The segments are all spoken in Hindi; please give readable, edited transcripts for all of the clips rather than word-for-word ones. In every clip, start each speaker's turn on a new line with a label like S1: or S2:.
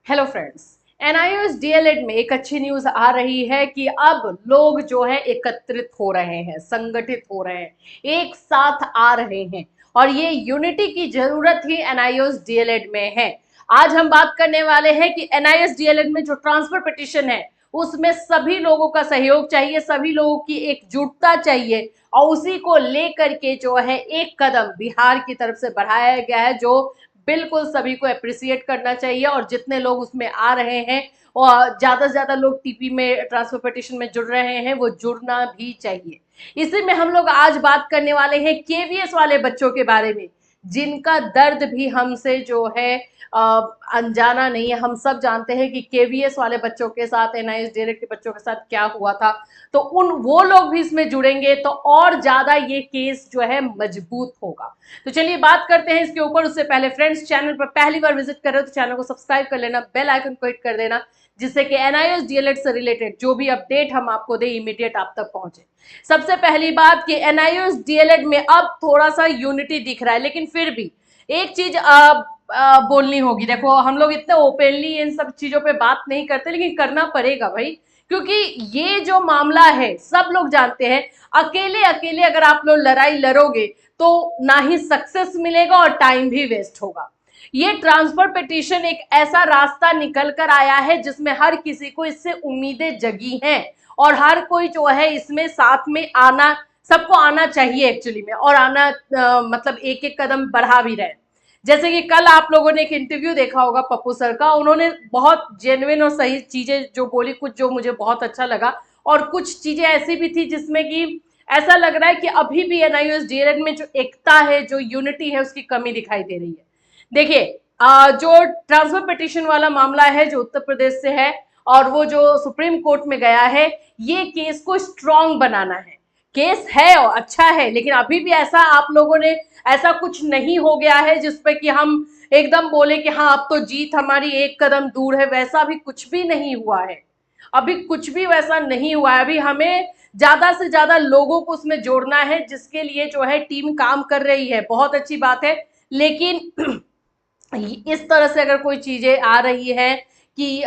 S1: Hello friends. एनआईओएस डीएलएड में एक अच्छी न्यूज आ रही है कि अब लोग जो है एकत्रित हो रहे हैं, संगठित हो रहे हैं, एक साथ आ रहे हैं और ये यूनिटी की जरूरत ही एनआईओएस डीएलएड में है। आज हम बात करने वाले हैं कि एनआईओएस डीएलएड में जो ट्रांसफर पिटीशन है उसमें सभी लोगों का सहयोग चाहिए, सभी लोगों की एकजुटता चाहिए और उसी को लेकर के जो है एक कदम बिहार की तरफ से बढ़ाया गया है, जो बिल्कुल सभी को अप्रिसिएट करना चाहिए। और जितने लोग उसमें आ रहे हैं और ज्यादा से ज्यादा लोग टीपी में ट्रांसफर पिटीशन में जुड़ रहे हैं, वो जुड़ना भी चाहिए। इसी में हम लोग आज बात करने वाले हैं केवीएस वाले बच्चों के बारे में, जिनका दर्द भी हमसे जो है अनजाना नहीं है। हम सब जानते हैं कि केवीएस वाले बच्चों के साथ, एनआईएस डीएलएड के बच्चों के साथ क्या हुआ था। तो वो लोग भी इसमें जुड़ेंगे तो और ज्यादा ये केस जो है मजबूत होगा। तो चलिए बात करते हैं इसके ऊपर। उससे पहले फ्रेंड्स, चैनल पर पहली बार विजिट कर रहे हो तो चैनल को सब्सक्राइब कर लेना, बेल आइकन को हिट कर देना, जिससे कि एनआईओएस डीएलएड से रिलेटेड जो भी अपडेट हम आपको दे इमीडिएट आप तक पहुंचे। सबसे पहली बात कि एनआईओएस डीएलएड में अब थोड़ा सा यूनिटी दिख रहा है, लेकिन फिर भी एक चीज बोलनी होगी। देखो, हम लोग इतने ओपनली इन सब चीजों पे बात नहीं करते, लेकिन करना पड़ेगा भाई, क्योंकि ये जो मामला है सब लोग जानते हैं। अकेले अकेले अगर आप लोग लड़ाई लड़ोगे तो ना ही सक्सेस मिलेगा और टाइम भी वेस्ट होगा। ये ट्रांसफर पिटीशन एक ऐसा रास्ता निकल कर आया है जिसमें हर किसी को इससे उम्मीदें जगी हैं और हर कोई जो है इसमें साथ में आना, सबको आना चाहिए एक्चुअली में, और आना मतलब एक एक कदम बढ़ा भी रहे। जैसे कि कल आप लोगों ने एक इंटरव्यू देखा होगा पप्पू सर का, उन्होंने बहुत जेन्युइन और सही चीजें जो बोली, कुछ जो मुझे बहुत अच्छा लगा और कुछ चीजें ऐसी भी थी जिसमें कि ऐसा लग रहा है कि अभी भी एनआईओएस डीएलएड में जो एकता है, जो यूनिटी है, उसकी कमी दिखाई दे रही है। देखिए, जो ट्रांसफर पिटीशन वाला मामला है जो उत्तर प्रदेश से है और वो जो सुप्रीम कोर्ट में गया है, ये केस को स्ट्रांग बनाना है। केस है और अच्छा है, लेकिन अभी भी ऐसा आप लोगों ने, ऐसा कुछ नहीं हो गया है जिसपे कि हम एकदम बोले कि हाँ अब तो जीत हमारी एक कदम दूर है। वैसा भी कुछ भी नहीं हुआ है, अभी कुछ भी वैसा नहीं हुआ है। अभी हमें ज्यादा से ज्यादा लोगों को उसमें जोड़ना है, जिसके लिए जो है टीम काम कर रही है, बहुत अच्छी बात है। लेकिन इस तरह से अगर कोई चीजें आ रही है कि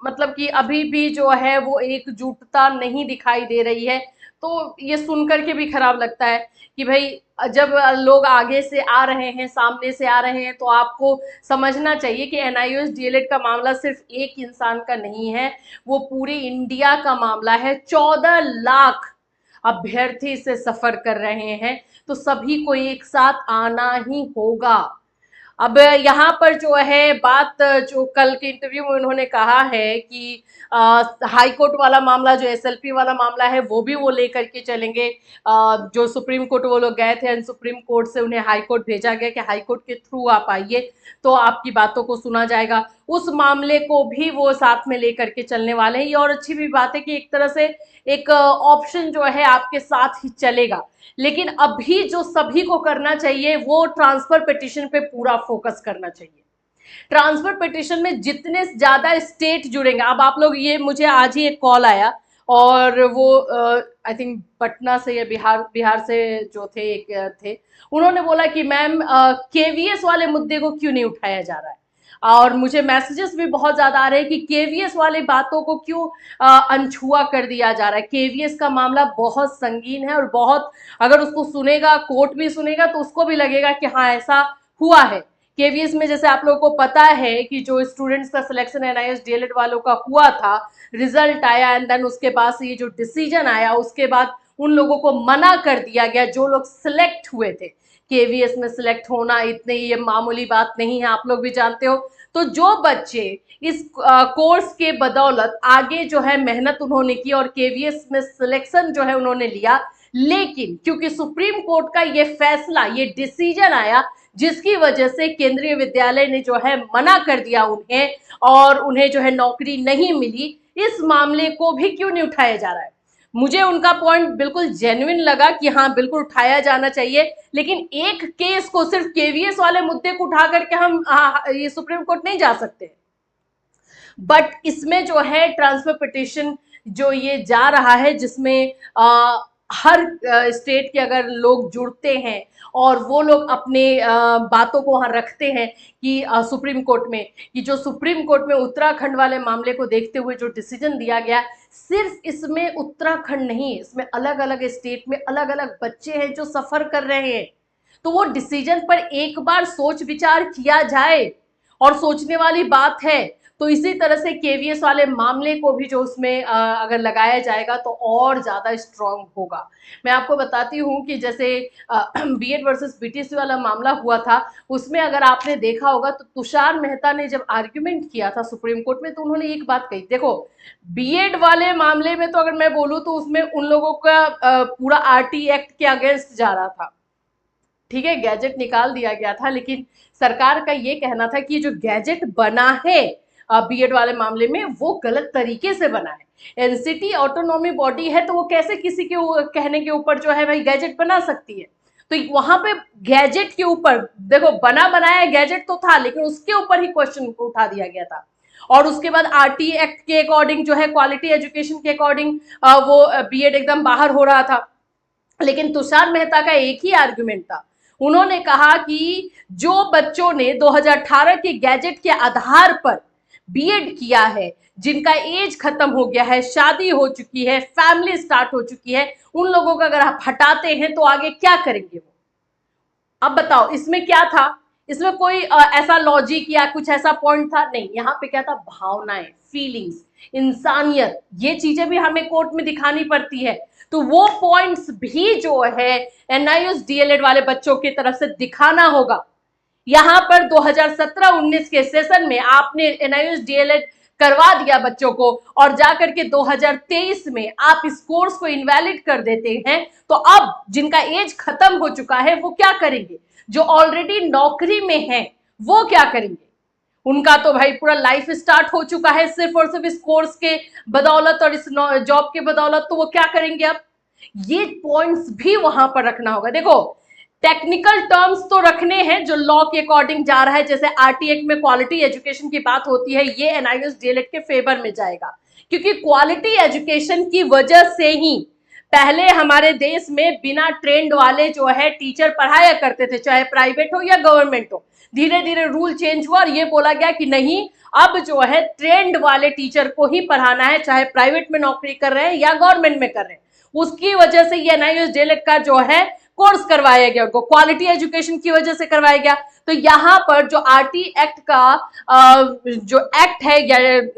S1: मतलब कि अभी भी जो है वो एकजुटता नहीं दिखाई दे रही है, तो ये सुनकर के भी खराब लगता है कि भाई जब लोग आगे से आ रहे हैं, सामने से आ रहे हैं, तो आपको समझना चाहिए कि एनआईओएस डीएलएड का मामला सिर्फ एक इंसान का नहीं है, वो पूरी इंडिया का मामला है। 14 लाख अभ्यर्थी से सफर कर रहे हैं, तो सभी को एक साथ आना ही होगा। अब यहाँ पर जो है बात, जो कल के इंटरव्यू में उन्होंने कहा है कि हाई कोर्ट वाला मामला, जो एसएलपी वाला मामला है, वो भी वो लेकर के चलेंगे। जो सुप्रीम कोर्ट वो लोग गए थे एंड सुप्रीम कोर्ट से उन्हें हाई कोर्ट भेजा गया कि हाई कोर्ट के थ्रू आप आइए तो आपकी बातों को सुना जाएगा। उस मामले को भी वो साथ में लेकर के चलने वाले हैं। ये और अच्छी भी बात है कि एक तरह से एक ऑप्शन जो है आपके साथ ही चलेगा। लेकिन अभी जो सभी को करना चाहिए वो ट्रांसफर पिटीशन पे पूरा फोकस करना चाहिए। ट्रांसफर पिटीशन में जितने ज्यादा स्टेट जुड़ेंगे, अब आप लोग, ये मुझे आज ही एक कॉल आया और वो आई थिंक पटना से या बिहार बिहार से जो थे, एक थे, उन्होंने बोला कि मैम केवीएस वाले मुद्दे को क्यों नहीं उठाया जा रहा है। और मुझे मैसेजेस भी बहुत ज्यादा आ रहे हैं कि केवीएस वाली बातों को क्यों अनछुआ कर दिया जा रहा है। केवीएस का मामला बहुत संगीन है और बहुत, अगर उसको सुनेगा, कोर्ट भी सुनेगा, तो उसको भी लगेगा कि हाँ ऐसा हुआ है। केवीएस में जैसे आप लोगों को पता है कि जो स्टूडेंट्स का सिलेक्शन एनआईएस डीएलएड वालों का हुआ था, रिजल्ट आया एंड देन उसके बाद ये जो डिसीजन आया, उसके बाद उन लोगों को मना कर दिया गया जो लोग सिलेक्ट हुए थे। केवीएस में सिलेक्ट होना इतने ये मामूली बात नहीं है, आप लोग भी जानते हो। तो जो बच्चे इस कोर्स के बदौलत आगे जो है मेहनत उन्होंने की और केवीएस में सिलेक्शन जो है उन्होंने लिया, लेकिन क्योंकि सुप्रीम कोर्ट का ये फैसला, ये डिसीजन आया, जिसकी वजह से केंद्रीय विद्यालय ने जो है मना कर दिया उन्हें और उन्हें जो है नौकरी नहीं मिली, इस मामले को भी क्यों नहीं उठाया जा रहा है। मुझे उनका पॉइंट बिल्कुल जेन्युइन लगा कि हाँ बिल्कुल उठाया जाना चाहिए, लेकिन एक केस को, सिर्फ केवीएस वाले मुद्दे को उठा करके हम ये सुप्रीम कोर्ट नहीं जा सकते। बट इसमें जो है ट्रांसफर पिटीशन जो ये जा रहा है, जिसमें हर स्टेट के अगर लोग जुड़ते हैं और वो लोग अपने बातों को वहां रखते हैं कि सुप्रीम कोर्ट में, कि जो सुप्रीम कोर्ट में उत्तराखंड वाले मामले को देखते हुए जो डिसीजन दिया गया, सिर्फ इसमें उत्तराखंड नहीं, इसमें अलग अलग स्टेट में अलग अलग बच्चे हैं जो सफर कर रहे हैं, तो वो डिसीजन पर एक बार सोच विचार किया जाए और सोचने वाली बात है। तो इसी तरह से केवीएस वाले मामले को भी जो उसमें अगर लगाया जाएगा तो और ज्यादा स्ट्रांग होगा। मैं आपको बताती हूँ कि जैसे बीएड वर्सेस बीटीसी वाला मामला हुआ था, उसमें अगर आपने देखा होगा तो तुषार मेहता ने जब आर्ग्यूमेंट किया था सुप्रीम कोर्ट में, तो उन्होंने एक बात कही, देखो बीएड वाले मामले में तो अगर मैं बोलूँ तो उसमें उन लोगों का पूरा आरटी एक्ट के अगेंस्ट जा रहा था, ठीक है, गैजेट निकाल दिया गया था, लेकिन सरकार का ये कहना था कि जो गैजेट बना है बीएड वाले मामले में वो गलत तरीके से बना है। एनसीटी ऑटोनॉमी बॉडी है तो वो कैसे किसी के कहने के ऊपर जो है भाई गैजेट बना सकती है। तो वहां पे गैजेट के ऊपर देखो, बना बनाया गैजेट तो था लेकिन उसके ऊपर ही क्वेश्चन उठा दिया गया था। और उसके बाद आरटी एक्ट के अकॉर्डिंग जो है, क्वालिटी एजुकेशन के अकॉर्डिंग वो बीएड एकदम बाहर हो रहा था। लेकिन तुषार मेहता का एक ही आर्गुमेंट था, उन्होंने कहा कि जो बच्चों ने 2018 के गैजेट के आधार पर बीएड किया है, जिनका एज खत्म हो गया है, शादी हो चुकी है, फैमिली स्टार्ट हो चुकी है, उन लोगों का अगर आप हटाते हैं तो आगे क्या करेंगे वो। अब बताओ इसमें क्या था, इसमें कोई ऐसा लॉजिक या कुछ ऐसा पॉइंट था नहीं, यहाँ पे क्या था, भावनाएं, फीलिंग्स, इंसानियत, ये चीजें भी हमें कोर्ट में दिखानी पड़ती है। तो वो पॉइंट्स भी जो है एनआईयूएस डीएलएड वाले बच्चों की तरफ से दिखाना होगा। यहाँ पर 2017-19 के सेशन में आपने एनआईयूएस डीएलएड करवा दिया बच्चों को, और जाकर के 2023 में आप इस कोर्स को इनवैलिड कर देते हैं, तो अब जिनका एज खत्म हो चुका है वो क्या करेंगे, जो ऑलरेडी नौकरी में हैं वो क्या करेंगे, उनका तो भाई पूरा लाइफ स्टार्ट हो चुका है सिर्फ और सिर्फ इस कोर्स के बदौलत और इस जॉब के बदौलत, तो वो क्या करेंगे अब, ये पॉइंट्स भी वहां पर रखना होगा। देखो टेक्निकल टर्म्स तो रखने हैं जो लॉ के अकॉर्डिंग जा रहा है, जैसे आरटी एक्ट में क्वालिटी एजुकेशन की बात होती है, ये एनआईयूएस डीएलएड के फेवर में जाएगा, क्योंकि क्वालिटी एजुकेशन की वजह से ही पहले हमारे देश में बिना ट्रेंड वाले जो है टीचर पढ़ाया करते थे, चाहे प्राइवेट हो या गवर्नमेंट हो। धीरे धीरे रूल चेंज हुआ और ये बोला गया कि नहीं, अब जो है ट्रेंड वाले टीचर को ही पढ़ाना है, चाहे प्राइवेट में नौकरी कर रहे हैं या गवर्नमेंट में कर रहे हैं। उसकी वजह से ये एनआईयूएस डीएलएड का जो है कोर्स करवाया गया, उनको क्वालिटी एजुकेशन की वजह से करवाया गया। तो यहाँ पर जो आरटी एक्ट का जो एक्ट है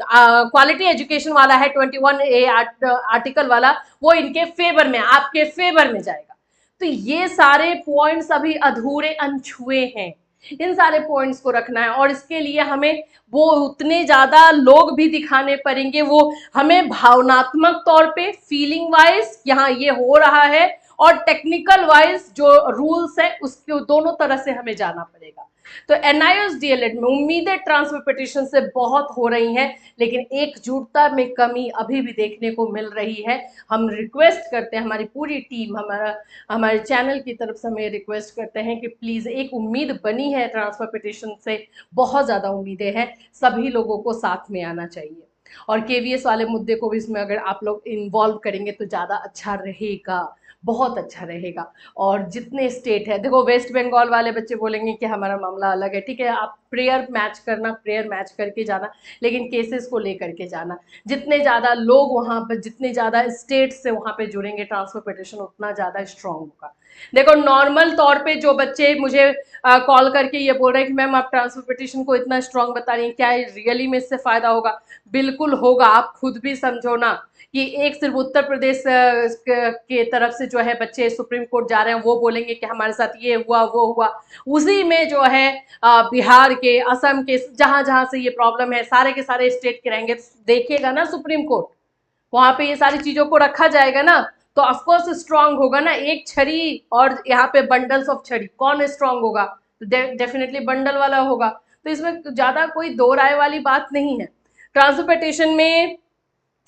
S1: क्वालिटी एजुकेशन वाला है 21A आर्टिकल वाला, वो इनके फेवर में, आपके फेवर में जाएगा। तो ये सारे पॉइंट्स अभी अधूरे अनछुए हैं, इन सारे पॉइंट्स को रखना है, और इसके लिए हमें वो उतने ज्यादा लोग भी दिखाने पड़ेंगे, वो हमें भावनात्मक तौर पे, फीलिंग वाइज यहाँ ये हो रहा है, और टेक्निकल वाइज जो रूल्स है उसके दोनों तरह से हमें जाना पड़ेगा। तो एनआईयूएस डीएलएड में उम्मीदें ट्रांसफर पिटीशन से बहुत हो रही हैं, लेकिन एकजुटता में कमी अभी भी देखने को मिल रही है। हम रिक्वेस्ट करते हैं, हमारी पूरी टीम, हमारे चैनल की तरफ से हमें रिक्वेस्ट करते हैं कि प्लीज़, एक उम्मीद बनी है ट्रांसफर पिटीशन से, बहुत ज़्यादा उम्मीदें हैं, सभी लोगों को साथ में आना चाहिए, और केवीएस वाले मुद्दे को भी इसमें अगर आप लोग इन्वॉल्व करेंगे तो ज़्यादा अच्छा रहेगा, बहुत अच्छा रहेगा। और जितने स्टेट है, देखो वेस्ट बंगाल वाले बच्चे बोलेंगे कि हमारा मामला अलग है, ठीक है, आप प्रेयर मैच करना, प्रेयर मैच करके जाना, लेकिन केसेस को लेकर के जाना। जितने ज़्यादा लोग वहाँ पर, जितने ज़्यादा स्टेट से वहाँ पे जुड़ेंगे ट्रांसफर पिटिशन, उतना ज़्यादा स्ट्रांग होगा। देखो नॉर्मल तौर पे जो बच्चे मुझे कॉल करके ये बोल रहे हैं कि मैम आप ट्रांसफर पिटिशन को इतना स्ट्रांग बता रही हैं, क्या रियली में इससे फायदा होगा? बिल्कुल होगा। आप खुद भी समझो ना कि एक सिर्फ उत्तर प्रदेश के तरफ से जो है बच्चे सुप्रीम कोर्ट जा रहे हैं, वो बोलेंगे कि हमारे साथ ये हुआ वो हुआ, उसी में जो है बिहार के, असम के, जहां जहां से ये प्रॉब्लम है, सारे के सारे स्टेट के रहेंगे, देखिएगा ना सुप्रीम कोर्ट, वहां पे ये सारी चीजों को रखा जाएगा ना, तो ऑफकोर्स स्ट्रांग होगा ना। एक छड़ी और यहाँ पे बंडल्स ऑफ छड़ी, कौन स्ट्रांग होगा? तो डेफिनेटली बंडल वाला होगा। तो इसमें ज्यादा कोई दो राय वाली बात नहीं है। ट्रांसपोर्टेशन में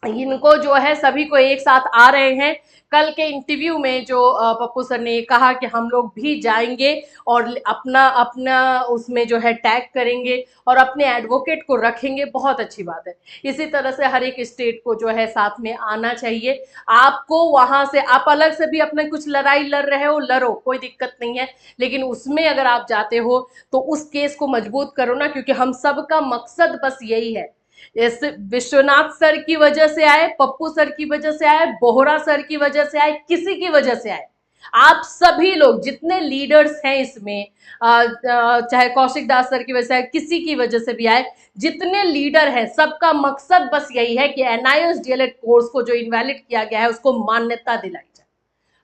S1: इनको जो है सभी को एक साथ आ रहे हैं। कल के इंटरव्यू में जो पप्पू सर ने कहा कि हम लोग भी जाएंगे और अपना अपना उसमें जो है टैग करेंगे और अपने एडवोकेट को रखेंगे, बहुत अच्छी बात है। इसी तरह से हर एक स्टेट को जो है साथ में आना चाहिए। आपको वहां से आप अलग से भी अपने कुछ लड़ाई लड़ रहे हो, लड़ो, कोई दिक्कत नहीं है, लेकिन उसमें अगर आप जाते हो तो उस केस को मजबूत करो ना, क्योंकि हम सबका मकसद बस यही है। इस विश्वनाथ सर की वजह से आए, पप्पू सर की वजह से आए, बोहरा सर की वजह से आए, किसी की वजह से आए, आप सभी लोग जितने लीडर्स हैं इसमें, चाहे कौशिक दास सर की वजह से आए, किसी की वजह से भी आए, जितने लीडर हैं सबका मकसद बस यही है कि एनआईओएस डीएलएड कोर्स को जो इनवैलिड किया गया है उसको मान्यता दिलाई जाए।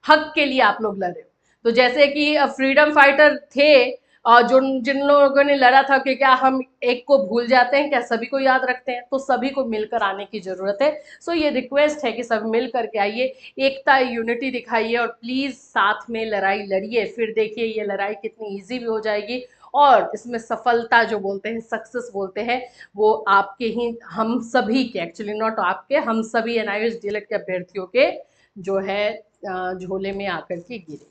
S1: हक के लिए आप लोग लड़े हो। तो जैसे कि फ्रीडम फाइटर थे, जो जिन लोगों ने लड़ा था कि क्या हम एक को भूल जाते हैं, क्या सभी को याद रखते हैं, तो सभी को मिलकर आने की जरूरत है। सो ये रिक्वेस्ट है कि सब मिल करके आइए, एकता यूनिटी दिखाइए और प्लीज साथ में लड़ाई लड़िए, फिर देखिए ये लड़ाई कितनी इजी भी हो जाएगी और इसमें सफलता जो बोलते हैं, सक्सेस बोलते हैं, वो आपके ही, हम सभी के, एक्चुअली नॉट आपके, हम सभी एनआईओएस डीएलएड के अभ्यर्थियों के जो है झोले में आकर के गिरे।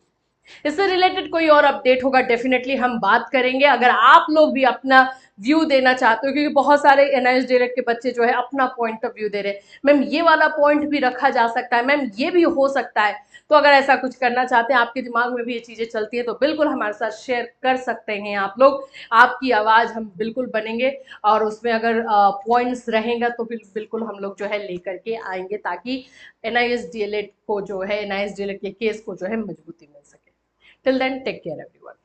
S1: इससे रिलेटेड कोई और अपडेट होगा डेफिनेटली हम बात करेंगे। अगर आप लोग भी अपना व्यू देना चाहते हो, क्योंकि बहुत सारे एनआईएस डायरेक्ट के बच्चे जो है अपना पॉइंट ऑफ व्यू दे रहे हैं, मैम ये वाला पॉइंट भी रखा जा सकता है, मैम ये भी हो सकता है, तो अगर ऐसा कुछ करना चाहते हैं, आपके दिमाग में भी ये चीजें चलती है, तो बिल्कुल हमारे साथ शेयर कर सकते हैं आप लोग। आपकी आवाज हम बिल्कुल बनेंगे और उसमें अगर पॉइंट्स रहेगा तो बिल्कुल हम लोग जो है लेकर के आएंगे, ताकि एनआईएस डीएलएड को जो है, एनआईएस डीएलएड के केस को जो है मजबूती मिल सके। Till then, take care everyone.